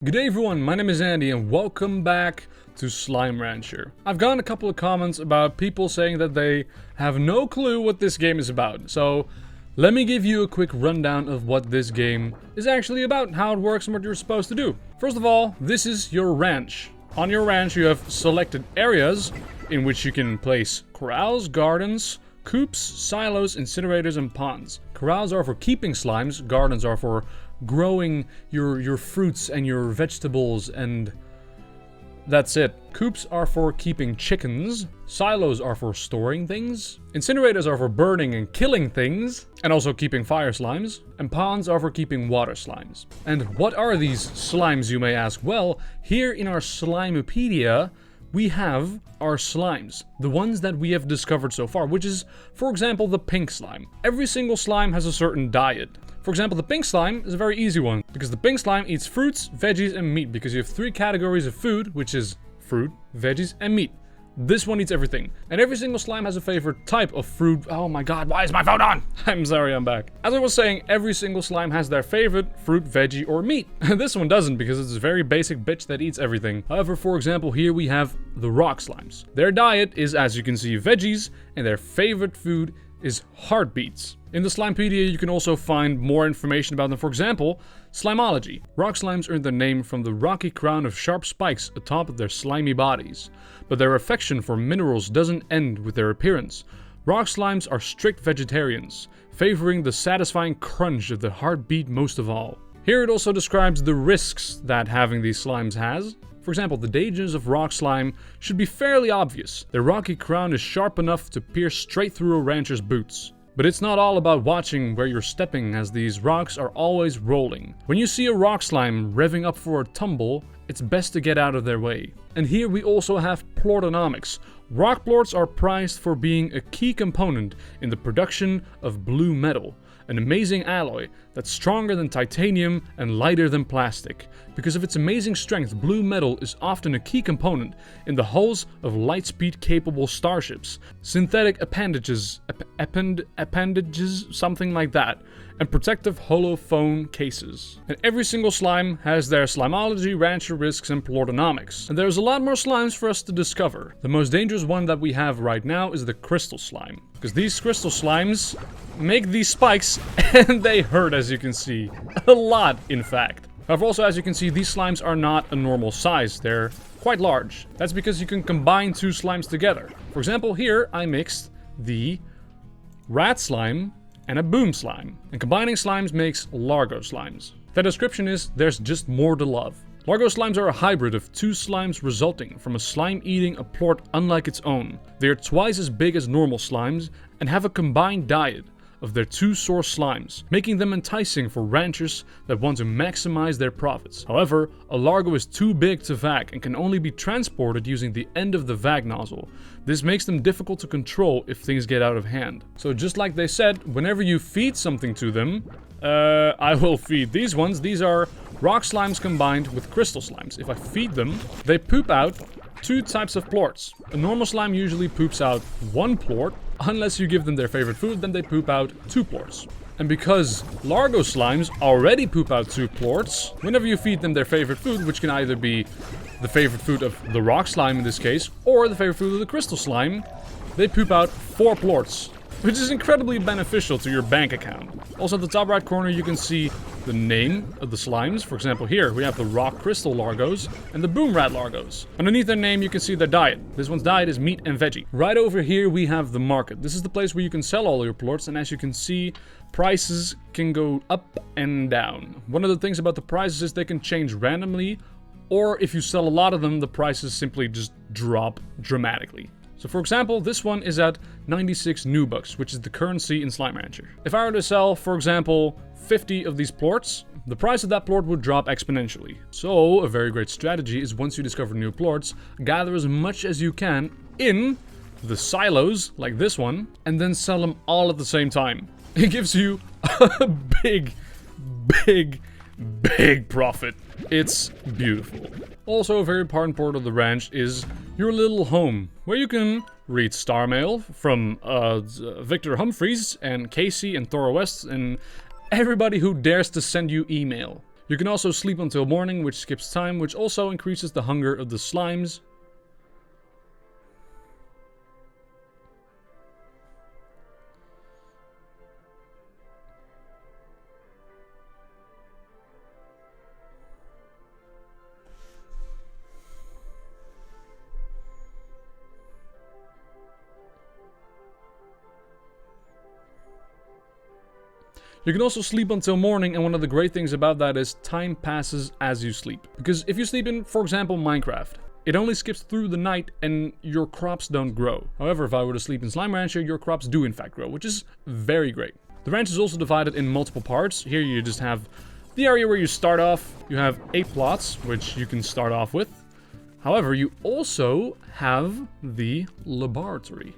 G'day everyone, my name is Andy and welcome back to Slime Rancher. I've gotten a couple of comments about people saying that they have no clue what this game is about, so let me give you a quick rundown of what this game is actually about, how it works and what you're supposed to do. First of all, this is your ranch. On your ranch you have selected areas in which you can place corrals, gardens, coops, silos, incinerators, and ponds. Corrals are for keeping slimes, gardens are for growing your fruits and your vegetables, and that's it. Coops are for keeping chickens, silos are for storing things, incinerators are for burning and killing things, and also keeping fire slimes, and ponds are for keeping water slimes. And what are these slimes, you may ask? Well, here in our Slimepedia, we have our slimes, the ones that we have discovered so far, which is, for example, the pink slime. Every single slime has a certain diet. For example, the pink slime is a very easy one, because the pink slime eats fruits, veggies, and meat, because you have three categories of food, which is fruit, veggies, and meat. This one eats everything. And every single slime has a favorite type of fruit. Oh my god, why is my phone on? I'm sorry, I'm back. As I was saying, every single slime has their favorite fruit, veggie, or meat. This one doesn't, because it's a very basic bitch that eats everything. However, for example, here we have the rock slimes. Their diet is, as you can see, veggies, and their favorite food is heartbeats. In the Slimepedia, you can also find more information about them. For example, Slimology. Rock slimes earned their name from the rocky crown of sharp spikes atop of their slimy bodies. But their affection for minerals doesn't end with their appearance. Rock slimes are strict vegetarians, favoring the satisfying crunch of the heartbeat most of all. Here it also describes the risks that having these slimes has. For example, the dangers of rock slime should be fairly obvious. Their rocky crown is sharp enough to pierce straight through a rancher's boots. But it's not all about watching where you're stepping, as these rocks are always rolling. When you see a rock slime revving up for a tumble, it's best to get out of their way. And here we also have plortonomics. Rock plorts are prized for being a key component in the production of blue metal, an amazing alloy that's stronger than titanium and lighter than plastic. Because of its amazing strength, blue metal is often a key component in the hulls of lightspeed capable starships, synthetic appendages, something like that, and protective hollow phone cases. And every single slime has their Slimology, rancher risks, and plortonomics. And there's a lot more slimes for us to discover. The most dangerous one that we have right now is the crystal slime, because these crystal slimes make these spikes and they hurt, as you can see. A lot, in fact. However, also, as you can see, these slimes are not a normal size. They're quite large. That's because you can combine two slimes together. For example, here I mixed the rat slime and a boom slime. And combining slimes makes Largo slimes. The description is, there's just more to love. Largo slimes are a hybrid of two slimes resulting from a slime eating a plort unlike its own. They are twice as big as normal slimes and have a combined diet of their two source slimes, making them enticing for ranchers that want to maximize their profits. However, a Largo is too big to vac and can only be transported using the end of the vac nozzle. This makes them difficult to control if things get out of hand. So just like they said, whenever you feed something to them, I will feed these ones. These are rock slimes combined with crystal slimes. If I feed them, they poop out two types of plorts. A normal slime usually poops out one plort. Unless you give them their favorite food, then they poop out two plorts. And because Largo slimes already poop out two plorts, whenever you feed them their favorite food, which can either be the favorite food of the rock slime in this case, or the favorite food of the crystal slime, they poop out four plorts, which is incredibly beneficial to your bank account. Also at the top right corner you can see the name of the slimes. For example, here we have the rock crystal Largos and the boom rat Largos. Underneath their name you can see their diet. This one's diet is meat and veggie. Right over here we have the market. This is the place where you can sell all your plorts, and as you can see, prices can go up and down. One of the things about the prices is they can change randomly, or if you sell a lot of them, the prices simply just drop dramatically. So for example, this one is at 96 Nubucks, which is the currency in Slime Rancher. If I were to sell, for example, 50 of these plorts, the price of that plort would drop exponentially. So a very great strategy is, once you discover new plorts, gather as much as you can in the silos, like this one, and then sell them all at the same time. It gives you a big profit. It's beautiful. Also, a very important part of the ranch is your little home, where you can read star mail from Victor Humphreys and Casey and Thora West and everybody who dares to send you email. You can also sleep until morning, which skips time, which also increases the hunger of the slimes. You can also sleep until morning, and one of the great things about that is time passes as you sleep. Because if you sleep in, for example, Minecraft, it only skips through the night and your crops don't grow. However, if I were to sleep in Slime Rancher, your crops do in fact grow, which is very great. The ranch is also divided in multiple parts. Here you just have the area where you start off. You have 8 plots, which you can start off with. However, you also have the laboratory.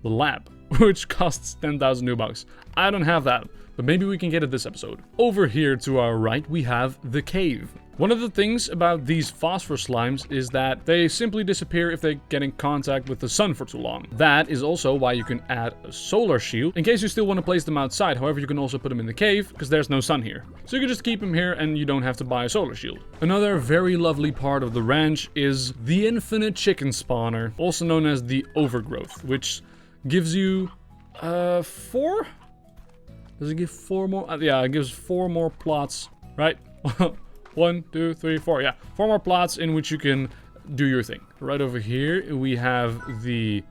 The lab, which costs 10,000 new bucks. I don't have that, but maybe we can get it this episode. Over here to our right, we have the cave. One of the things about these phosphor slimes is that they simply disappear if they get in contact with the sun for too long. That is also why you can add a solar shield in case you still want to place them outside. However, you can also put them in the cave because there's no sun here. So you can just keep them here and you don't have to buy a solar shield. Another very lovely part of the ranch is the infinite chicken spawner, also known as the overgrowth, which gives you 4? Does it give 4 more? Yeah, it gives 4 more plots, right? 1, 2, 3, 4. Yeah, 4 more plots in which you can do your thing. Right over here, we have the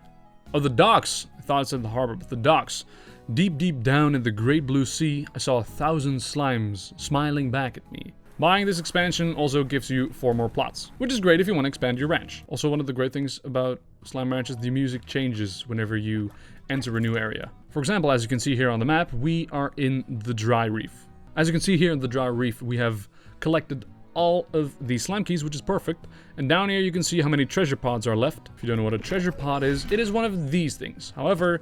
docks. I thought it said the harbor, but the docks. Deep, deep down in the great blue sea, I saw 1,000 slimes smiling back at me. Buying this expansion also gives you 4 more plots, which is great if you want to expand your ranch. Also, one of the great things about Slime Ranch is the music changes whenever you enter a new area. For example, as you can see here on the map, we are in the dry reef. As you can see here in the dry reef, we have collected all of the slime keys, which is perfect. And down here you can see how many treasure pods are left. If you don't know what a treasure pod is, it is one of these things. However,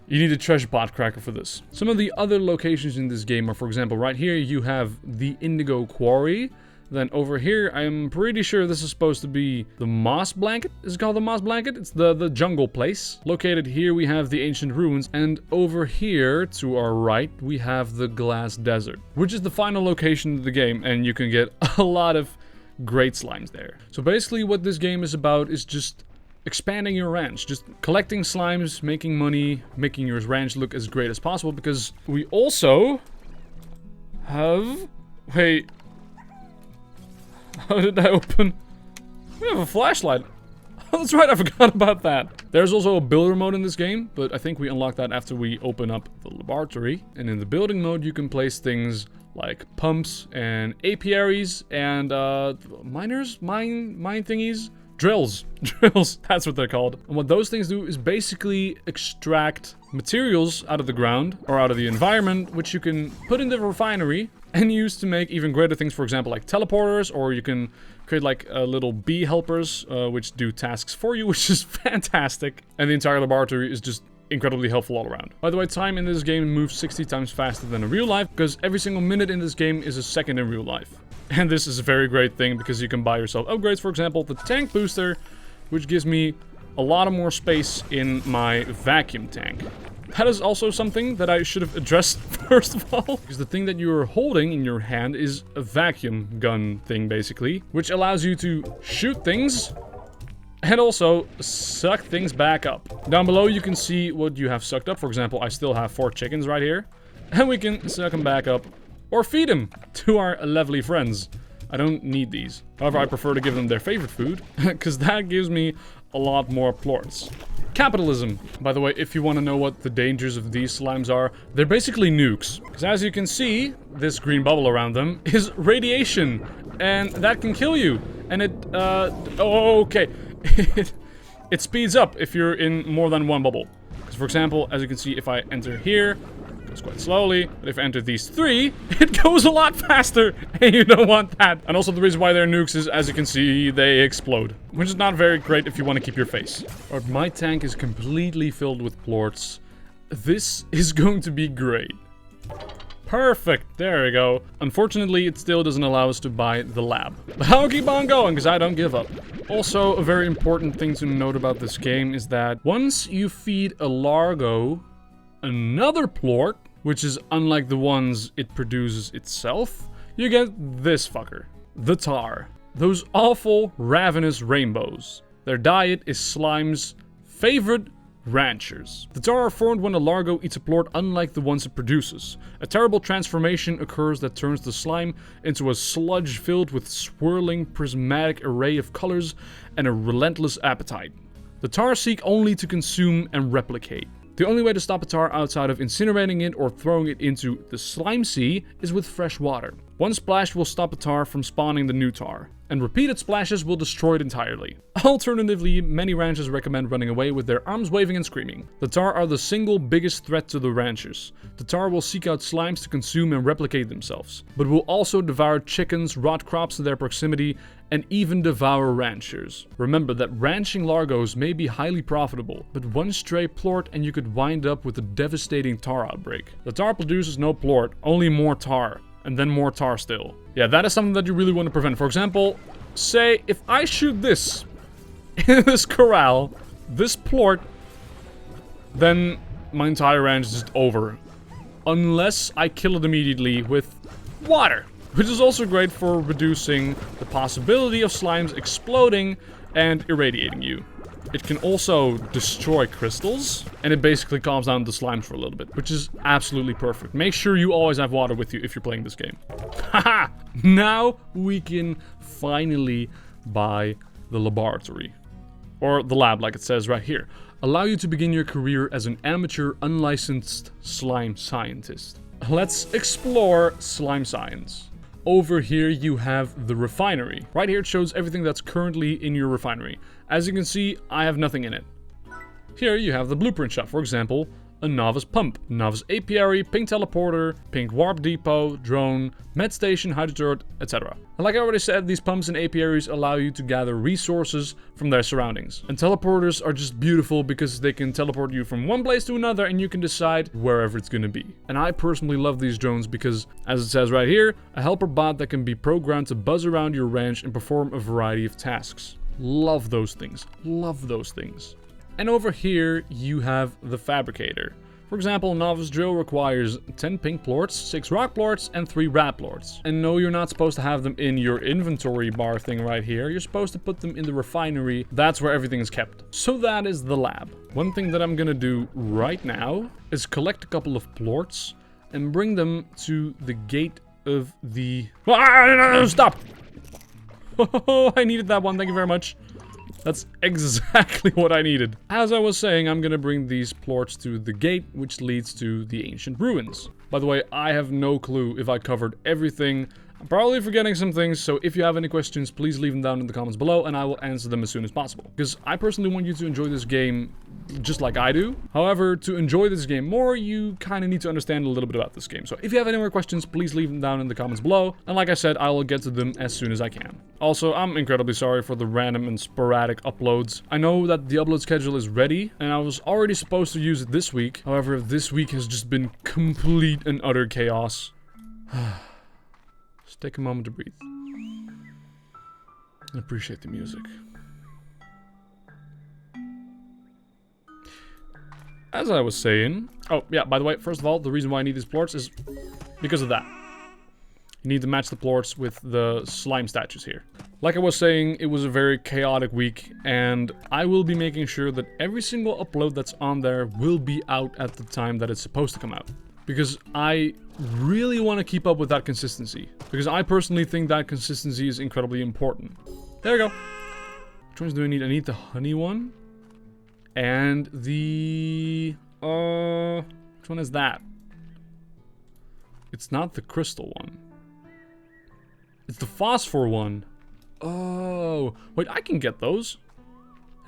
you need a treasure pod cracker for this. Some of the other locations in this game are, for example, right here you have the Indigo Quarry. Then over here, I'm pretty sure this is supposed to be the Moss Blanket. Is it called the Moss Blanket? It's the jungle place. Located here, we have the Ancient Ruins. And over here, to our right, we have the Glass Desert, which is the final location of the game. And you can get a lot of great slimes there. So basically what this game is about is just expanding your ranch, just collecting slimes, making money, making your ranch look as great as possible, because we also have... Wait, how did I open? We have a flashlight. Oh, that's right, I forgot about that. There's also a builder mode in this game, but I think we unlock that after we open up the laboratory. And in the building mode, you can place things like pumps and apiaries and mine thingies. Drills, that's what they're called. And what those things do is basically extract materials out of the ground or out of the environment, which you can put in the refinery and use to make even greater things, for example, like teleporters, or you can create like little bee helpers, which do tasks for you, which is fantastic. And the entire laboratory is just incredibly helpful all around. By the way, time in this game moves 60 times faster than in real life, because every single minute in this game is a second in real life. And this is a very great thing because you can buy yourself upgrades, for example, the tank booster, which gives me a lot of more space in my vacuum tank. That is also something that I should have addressed first of all, because the thing that you're holding in your hand is a vacuum gun thing, basically, which allows you to shoot things and also suck things back up. Down below you can see what you have sucked up. For example, I still have 4 chickens right here, and we can suck them back up or feed them to our lovely friends. I don't need these. However, I prefer to give them their favorite food, because that gives me a lot more plorts. Capitalism. By the way, if you want to know what the dangers of these slimes are, they're basically nukes. Because as you can see, this green bubble around them is radiation, and that can kill you. And okay. It speeds up if you're in more than one bubble. Because for example, as you can see, if I enter here, quite slowly, but if I enter these 3, it goes a lot faster, and you don't want that. And also the reason why they're nukes is, as you can see, they explode, which is not very great if you want to keep your face. Alright, my tank is completely filled with plorts. This is going to be great. Perfect, there we go. Unfortunately, it still doesn't allow us to buy the lab. But I'll keep on going, because I don't give up. Also, a very important thing to note about this game is that once you feed a largo another plort, which is unlike the ones it produces itself, you get this fucker. The tar. Those awful, ravenous rainbows. Their diet is slime's favorite ranchers. The tar are formed when a largo eats a plort unlike the ones it produces. A terrible transformation occurs that turns the slime into a sludge filled with swirling prismatic array of colors and a relentless appetite. The tar seek only to consume and replicate. The only way to stop a tar outside of incinerating it or throwing it into the slime sea is with fresh water. One splash will stop a tar from spawning the new tar, and repeated splashes will destroy it entirely. Alternatively, many ranchers recommend running away with their arms waving and screaming. The tar are the single biggest threat to the ranchers. The tar will seek out slimes to consume and replicate themselves, but will also devour chickens, rot crops in their proximity, and even devour ranchers. Remember that ranching largos may be highly profitable, but one stray plort and you could wind up with a devastating tar outbreak. The tar produces no plort, only more tar. And then more tar still. Yeah, that is something that you really want to prevent. For example, say if I shoot this in this corral, this plort, then my entire ranch is just over. Unless I kill it immediately with water, which is also great for reducing the possibility of slimes exploding and irradiating you. It can also destroy crystals, and it basically calms down the slimes for a little bit, which is absolutely perfect. Make sure you always have water with you if you're playing this game. Haha! Now we can finally buy the laboratory. Or the lab, like it says right here. Allow you to begin your career as an amateur, unlicensed slime scientist. Let's explore slime science. Over here you have the refinery. Right here it shows everything that's currently in your refinery. As you can see, I have nothing in it. Here you have the blueprint shop, for example, a novice pump, novice apiary, pink teleporter, pink warp depot, drone, med station, hydroturret, etc. And like I already said, these pumps and apiaries allow you to gather resources from their surroundings. And teleporters are just beautiful because they can teleport you from one place to another and you can decide wherever it's gonna be. And I personally love these drones because, as it says right here, a helper bot that can be programmed to buzz around your ranch and perform a variety of tasks. Love those things. Love those things. And over here, you have the fabricator. For example, novice drill requires 10 pink plorts, 6 rock plorts, and 3 rat plorts. And no, you're not supposed to have them in your inventory bar thing right here. You're supposed to put them in the refinery. That's where everything is kept. So that is the lab. One thing that I'm gonna do right now is collect a couple of plorts and bring them to the gate of the... Stop! Oh, I needed that one. Thank you very much. That's exactly what I needed. As I was saying, I'm gonna bring these plorts to the gate, which leads to the ancient ruins. By the way, I have no clue if I covered everything. I'm probably forgetting some things, so if you have any questions, please leave them down in the comments below, and I will answer them as soon as possible. Because I personally want you to enjoy this game just like I do. However, to enjoy this game more, you kind of need to understand a little bit about this game. So if you have any more questions, please leave them down in the comments below. And like I said, I will get to them as soon as I can. Also, I'm incredibly sorry for the random and sporadic uploads. I know that the upload schedule is ready, and I was already supposed to use it this week. However, this week has just been complete and utter chaos. Just take a moment to breathe. And appreciate the music. As I was saying... Oh, yeah, by the way, first of all, the reason why I need these plorts is because of that. You need to match the plorts with the slime statues here. Like I was saying, it was a very chaotic week, and I will be making sure that every single upload that's on there will be out at the time that it's supposed to come out. Because I really want to keep up with that consistency. Because I personally think that consistency is incredibly important. There we go. Which ones do I need? I need the honey one. And the... which one is that? It's not the crystal one. It's the phosphor one. Oh. Wait, I can get those.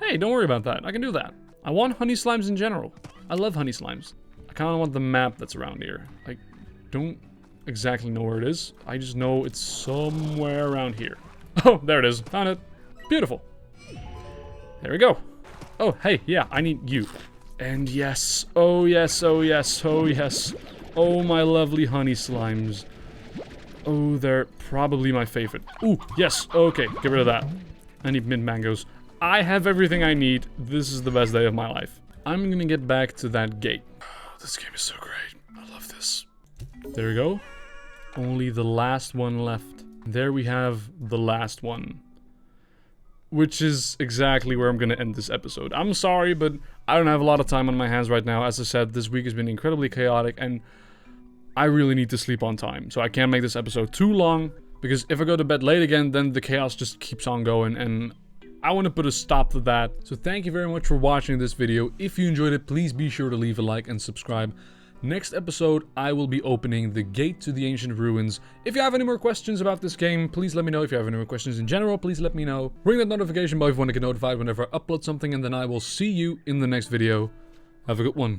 Hey, don't worry about that. I can do that. I want honey slimes in general. I love honey slimes. I kind of want the map that's around here. I don't exactly know where it is. I just know it's somewhere around here. Oh, there it is. Found it. Beautiful. There we go. Oh, hey, yeah, I need you. And yes. Oh, yes, oh, yes, oh, yes. Oh, my lovely honey slimes. Oh, they're probably my favorite. Ooh, yes, okay, get rid of that. I need mint mangoes. I have everything I need. This is the best day of my life. I'm gonna get back to that gate. Oh, this game is so great. I love this. There we go. Only the last one left. There we have the last one. Which is exactly where I'm gonna end this episode. I'm sorry, but I don't have a lot of time on my hands right now. As I said, this week has been incredibly chaotic, and I really need to sleep on time. So I can't make this episode too long, because if I go to bed late again, then the chaos just keeps on going, and I want to put a stop to that. So thank you very much for watching this video. If you enjoyed it, please be sure to leave a like and subscribe. Next episode, I will be opening the Gate to the Ancient Ruins. If you have any more questions about this game, please let me know. If you have any more questions in general, please let me know. Ring that notification bell if you want to get notified whenever I upload something, and then I will see you in the next video. Have a good one.